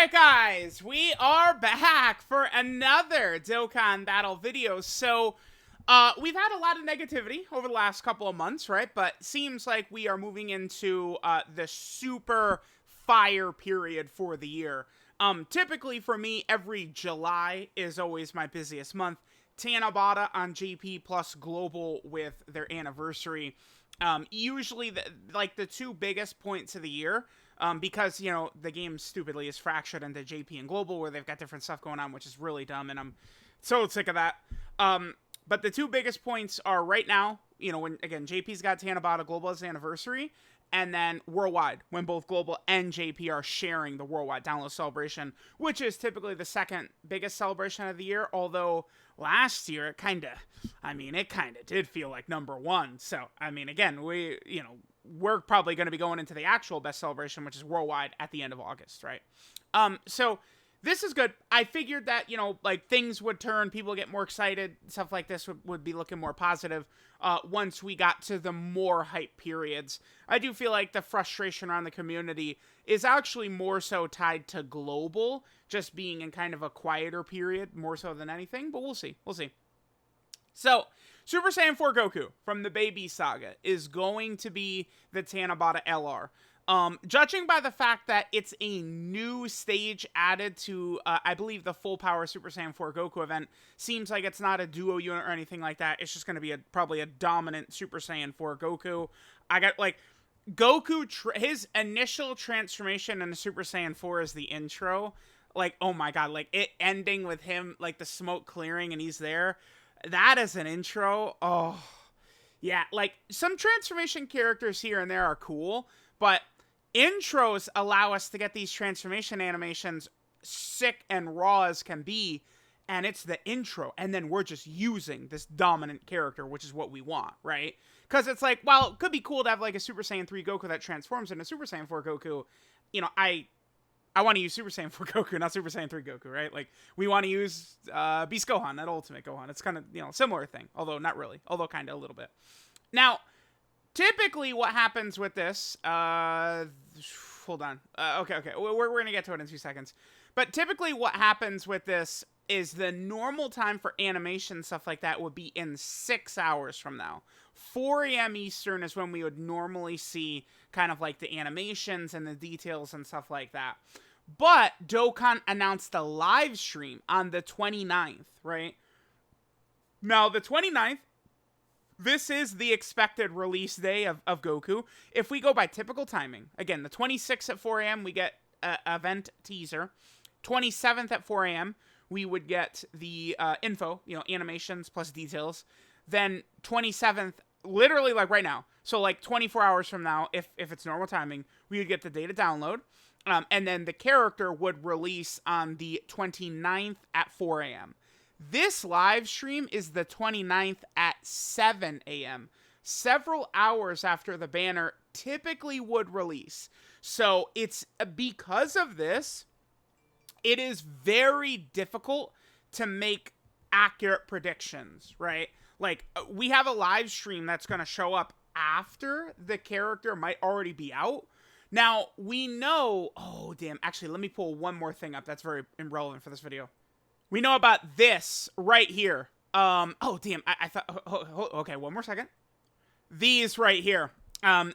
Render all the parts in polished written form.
Alright guys, we are back for another Dokkan battle video. So, we've had a lot of negativity over the last couple of months, right? But seems like we are moving into the super fire period for the year. Typically for me, every July is always my busiest month. TANABATA on JP plus Global with their anniversary. Usually the two biggest points of the year, because, you know, the game stupidly is fractured into JP and Global where they've got different stuff going on, which is really dumb, and I'm so sick of that. But the two biggest points are right now, you know, when, again, JP's got TANABATA, Global has anniversary, and then worldwide, when both Global and JP are sharing the worldwide download celebration, which is typically the second biggest celebration of the year, although last year it kind of did feel like number one. So, I mean, again, we're probably going to be going into the actual best celebration, which is worldwide at the end of August, right? So this is good. I figured that, you know, like, things would turn, people get more excited, stuff like this would be looking more positive once we got to the more hype periods. I do feel like the frustration around the community is actually more so tied to Global just being in kind of a quieter period, more so than anything, but we'll see. We'll see. So, Super Saiyan 4 Goku from the Baby Saga is going to be the TANABATA LR. Judging by the fact that it's a new stage added to, I believe, the full power Super Saiyan 4 Goku event, seems like it's not a duo unit or anything like that. It's just going to be probably a dominant Super Saiyan 4 Goku. I got, like, Goku, his initial transformation into Super Saiyan 4 is the intro. Like, oh my god, like, it ending with him, like, the smoke clearing and he's there. That is an intro. Oh, yeah, like, some transformation characters here and there are cool, but intros allow us to get these transformation animations sick and raw as can be, and it's the intro, and then we're just using this dominant character, which is what we want, right? Because it's like, well, it could be cool to have, like, a Super Saiyan 3 Goku that transforms into Super Saiyan 4 Goku. You know, I want to use Super Saiyan 4 Goku, not Super Saiyan 3 Goku, right? Like, we want to use Beast Gohan, that Ultimate Gohan. It's kind of, you know, similar thing, although not really, although kind of a little bit. Now, typically what happens with this, hold on. Okay, we're going to get to it in 2 seconds. But typically what happens with this is the normal time for animation, stuff like that, would be in 6 hours from now. 4 a.m. Eastern is when we would normally see kind of like the animations and the details and stuff like that. But Dokkan announced a live stream on the 29th, right? Now, the 29th, this is the expected release day of Goku. If we go by typical timing, again, the 26th at 4 a.m., we get an event teaser. 27th at 4 a.m., we would get the info, you know, animations plus details. Then 27th, literally like right now, so like 24 hours from now, if it's normal timing, we would get the data download. And then the character would release on the 29th at 4 a.m. This live stream is the 29th at 7 a.m., several hours after the banner typically would release. So it's because of this, it is very difficult to make accurate predictions, right? Like, we have a live stream that's going to show up after the character might already be out. Now, we know... Oh, damn. Actually, let me pull one more thing up that's very irrelevant for this video. We know about this right here. Oh, damn. I thought... Okay, one more second. These right here.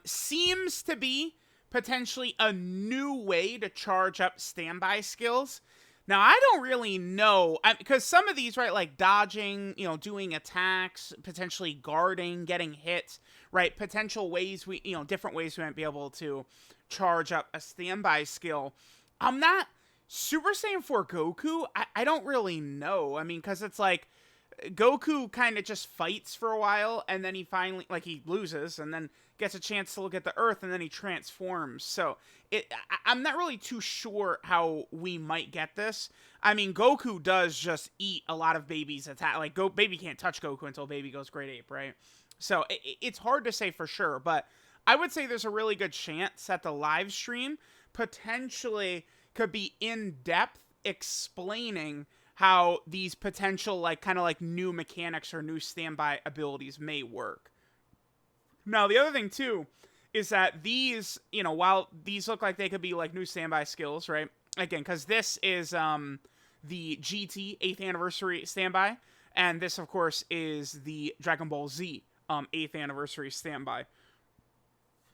Seems to be potentially a new way to charge up standby skills. Now, I don't really know, because some of these, right, like dodging, you know, doing attacks, potentially guarding, getting hit, right, potential ways different ways we might be able to charge up a standby skill. I'm not, Super Saiyan 4 Goku, I don't really know. I mean, because it's like, Goku kind of just fights for a while, and then he finally, like, he loses, and then gets a chance to look at the Earth, and then he transforms. So, I'm not really too sure how we might get this. I mean, Goku does just eat a lot of Baby's attack. Like, Baby can't touch Goku until Baby goes Great Ape, right? So, it's hard to say for sure, but I would say there's a really good chance that the live stream potentially could be in-depth explaining how these potential, like, kind of like new mechanics or new standby abilities may work. Now, the other thing, too, is that these, you know, while these look like they could be, like, new standby skills, right? again, because this is the GT 8th anniversary standby, and this, of course, is the Dragon Ball Z 8th anniversary standby.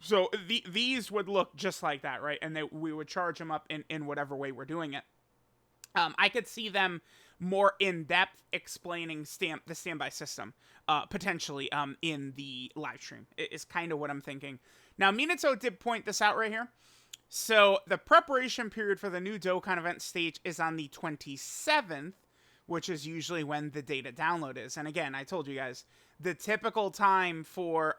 So these would look just like that, right? And we would charge them up in whatever way we're doing it. I could see them more in depth explaining the standby system, potentially in the live stream. Is kind of what I'm thinking. Now, Minato did point this out right here. So the preparation period for the new Dokkan event stage is on the 27th, which is usually when the data download is. And again, I told you guys, the typical time for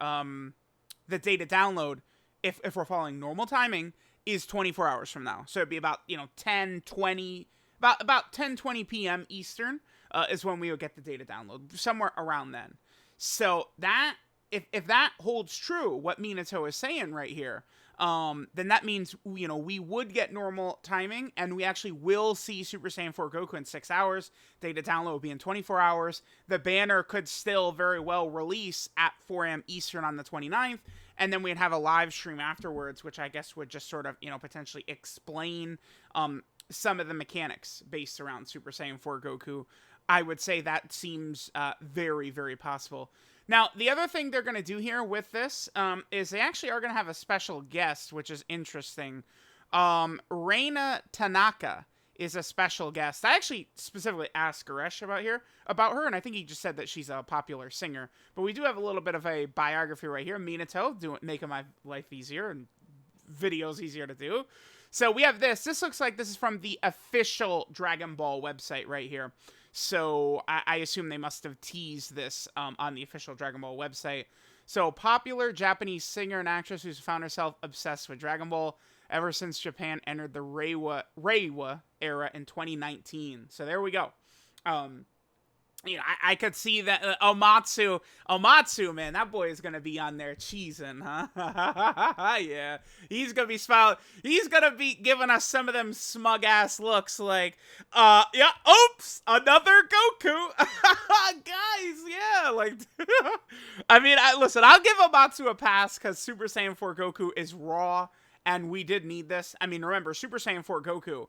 the data download, if we're following normal timing, is 24 hours from now. So it'd be about, 10:20, about 10:20 p.m. Eastern is when we would get the data download, somewhere around then. So that, if that holds true, what Minato is saying right here, then that means, we would get normal timing, and we actually will see Super Saiyan 4 Goku in 6 hours. Data download will be in 24 hours. The banner could still very well release at 4 a.m. Eastern on the 29th, and then we'd have a live stream afterwards, which I guess would just sort of, potentially explain some of the mechanics based around Super Saiyan 4 Goku. I would say that seems very, very possible. Now, the other thing they're going to do here with this is they actually are going to have a special guest, which is interesting. Reina Tanaka is a special guest. I actually specifically asked Goresh about her, and I think he just said that she's a popular singer. But we do have a little bit of a biography right here. Minato, making my life easier and videos easier to do. So we have this. This looks like this is from the official Dragon Ball website right here. So I assume they must have teased this on the official Dragon Ball website. So popular Japanese singer and actress who's found herself obsessed with Dragon Ball ever since Japan entered the Reiwa era in 2019. So there we go. I could see that Omatsu, man, that boy is going to be on there cheesing, huh? Yeah, he's going to be smiling. He's going to be giving us some of them smug-ass looks like, yeah, oops, another Goku. Guys, yeah, like, I mean, listen, I'll give Omatsu a pass because Super Saiyan 4 Goku is raw, and we did need this. I mean, remember, Super Saiyan 4 Goku,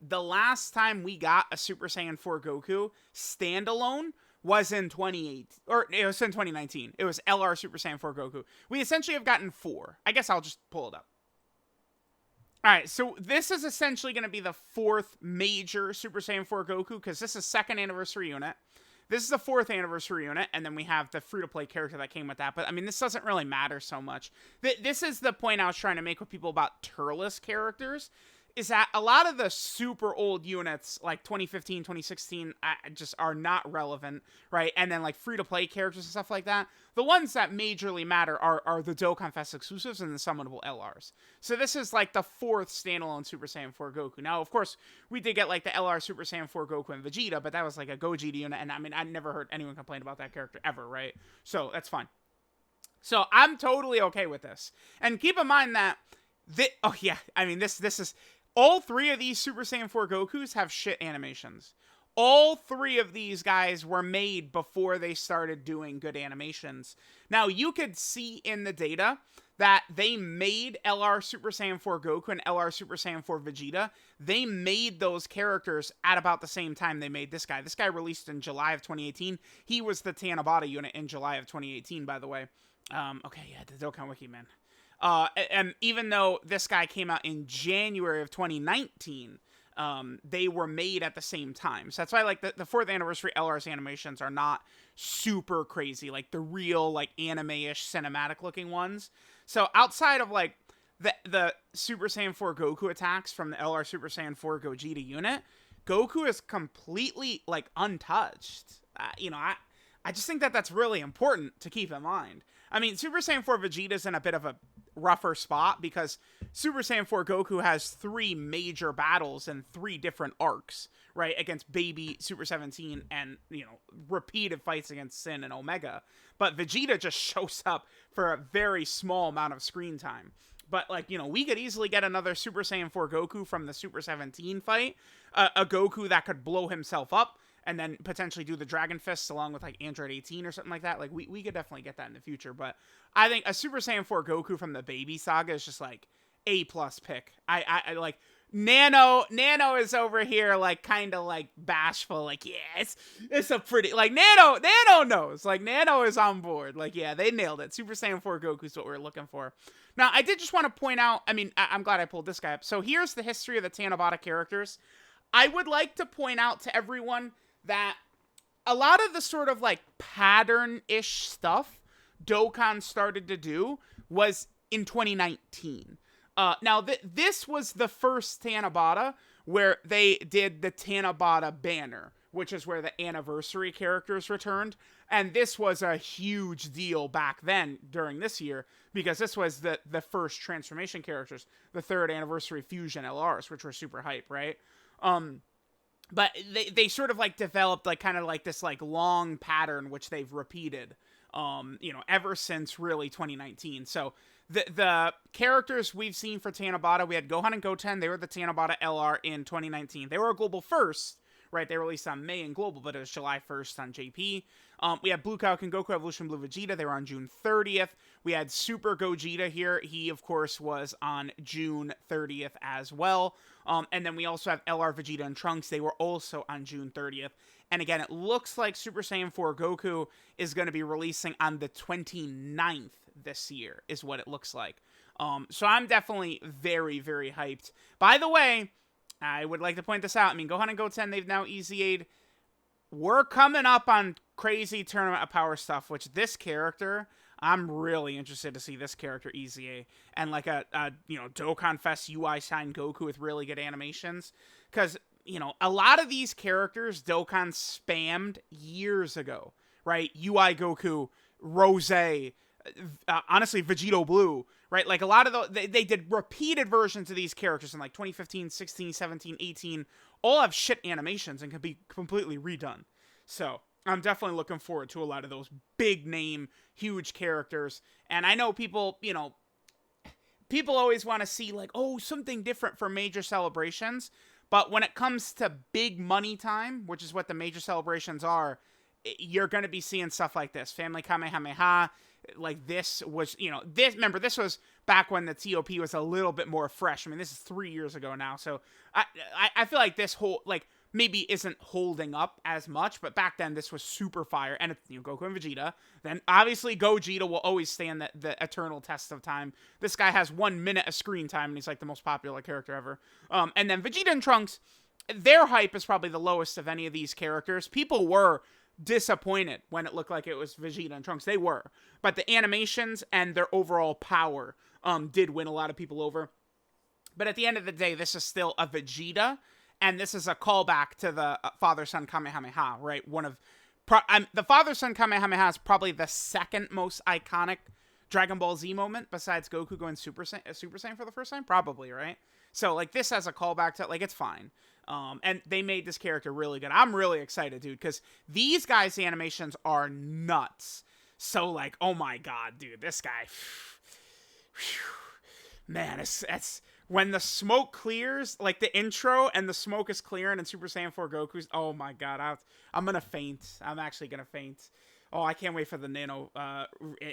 the last time we got a Super Saiyan 4 Goku standalone was in 2018, or it was in 2019. It was LR Super Saiyan 4 Goku. We essentially have gotten 4. I guess I'll just pull it up. Alright, so this is essentially going to be the 4th major Super Saiyan 4 Goku, because this is 2nd anniversary unit. This is the 4th anniversary unit, and then we have the free-to-play character that came with that. But, I mean, this doesn't really matter so much. This is the point I was trying to make with people about Turles characters, is that a lot of the super old units, like 2015, 2016, just are not relevant, right? And then, like, free-to-play characters and stuff like that, the ones that majorly matter are the Dokkan Fest exclusives and the summonable LRs. So this is, like, the 4th standalone Super Saiyan 4 Goku. Now, of course, we did get, like, the LR Super Saiyan 4 Goku and Vegeta, but that was, like, a Gogeta unit, and, I mean, I never heard anyone complain about that character ever, right? So, that's fine. So, I'm totally okay with this. And keep in mind that, oh, yeah, I mean, this is... All 3 of these Super Saiyan 4 Gokus have shit animations. All 3 of these guys were made before they started doing good animations. Now, you could see in the data that they made LR Super Saiyan 4 Goku and LR Super Saiyan 4 Vegeta. They made those characters at about the same time they made this guy. This guy released in July of 2018. He was the TANABATA unit in July of 2018, by the way. Okay, yeah, the Dokkan Wiki, man. And even though this guy came out in January of 2019, they were made at the same time. So that's why, like, the 4th anniversary LR's animations are not super crazy, like the real, like, anime-ish cinematic looking ones. So outside of, like, the Super Saiyan 4 Goku attacks from the LR Super Saiyan 4 Gogeta unit, Goku is completely, like, untouched. I just think that that's really important to keep in mind. I mean, Super Saiyan 4 Vegeta's in a bit of a rougher spot because Super Saiyan 4 Goku has 3 major battles and 3 different arcs, right? Against Baby, Super 17, and, repeated fights against Sin and Omega. But Vegeta just shows up for a very small amount of screen time. But, like, we could easily get another Super Saiyan 4 Goku from the Super 17 fight. A Goku that could blow himself up and then potentially do the Dragon Fists along with, like, Android 18 or something like that. Like, we could definitely get that in the future. But I think a Super Saiyan 4 Goku from the Baby Saga is just, like, A+ pick. I like, Nano is over here like kind of like bashful, like yeah, it's a pretty like Nano knows, like Nano is on board, like yeah, they nailed it. Super Saiyan 4 Goku is what we're looking for. Now I did just want to point out, I mean I'm glad I pulled this guy up. So here's the history of the Tanabata characters. I would like to point out to everyone that a lot of the sort of like pattern-ish stuff Dokkan started to do was in 2019. Now, this was the first Tanabata where they did the Tanabata banner, which is where the anniversary characters returned. And this was a huge deal back then during this year because this was the first transformation characters, the third anniversary fusion LRs, which were super hype, right? But they sort of like developed like kind of like this like long pattern, which they've repeated, ever since really 2019. So the characters we've seen for Tanabata, we had Gohan and Goten. They were the Tanabata LR in 2019. They were a global first, right? They released on May and global, but it was July 1st on JP. We had Blue Kaioken Goku Evolution Blue Vegeta. They were on June 30th. We had Super Gogeta here. He, of course, was on June 30th as well. And then we also have LR Vegeta and Trunks. They were also on June 30th. And again, it looks like Super Saiyan 4 Goku is going to be releasing on the 29th this year, is what it looks like. So I'm definitely very, very hyped. By the way, I would like to point this out. I mean, Gohan and Goten, they've now EZA'd. We're coming up on crazy Tournament of Power stuff, which this character, I'm really interested to see this character EZA. And like a Dokkan Fest UI sign Goku with really good animations. Because, a lot of these characters Dokkan spammed years ago, right? UI Goku, Rose, honestly, Vegito Blue, right? Like a lot of those, they did repeated versions of these characters in like 2015, 16, 17, 18, all have shit animations and can be completely redone. So I'm definitely looking forward to a lot of those big name, huge characters. And I know people, people always want to see like, oh, something different for major celebrations. But when it comes to big money time, which is what the major celebrations are, you're going to be seeing stuff like this. Family Kamehameha, like this was, this was back when the TOP was a little bit more fresh. I mean, this is 3 years ago now. So I feel like this whole, like, maybe isn't holding up as much, but back then this was super fire. And it's, Goku and Vegeta. Then obviously Gogeta will always stand the eternal test of time. This guy has 1 minute of screen time and he's like the most popular character ever. And then Vegeta and Trunks, their hype is probably the lowest of any of these characters. People were disappointed when it looked like it was Vegeta and Trunks. They were. But the animations and their overall power did win a lot of people over. But at the end of the day, this is still a Vegeta, and this is a callback to the Father-Son Kamehameha, right? The Father-Son Kamehameha is probably the second most iconic Dragon Ball Z moment, besides Goku going Super Saiyan for the first time? Probably, right? So, like, this has a callback to, like, it's fine. And they made this character really good. I'm really excited, dude, because these guys' animations are nuts. So, like, oh my god, dude, this guy, man, it's when the smoke clears, like the intro and the smoke is clearing in Super Saiyan 4 Goku's, oh my god, I'm gonna faint. I'm actually gonna faint. Oh, I can't wait for the Nano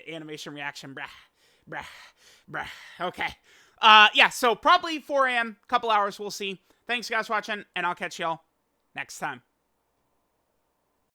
animation reaction. Brah. Okay. Yeah, so probably 4 a.m., couple hours, we'll see. Thanks, guys, for watching, and I'll catch y'all next time.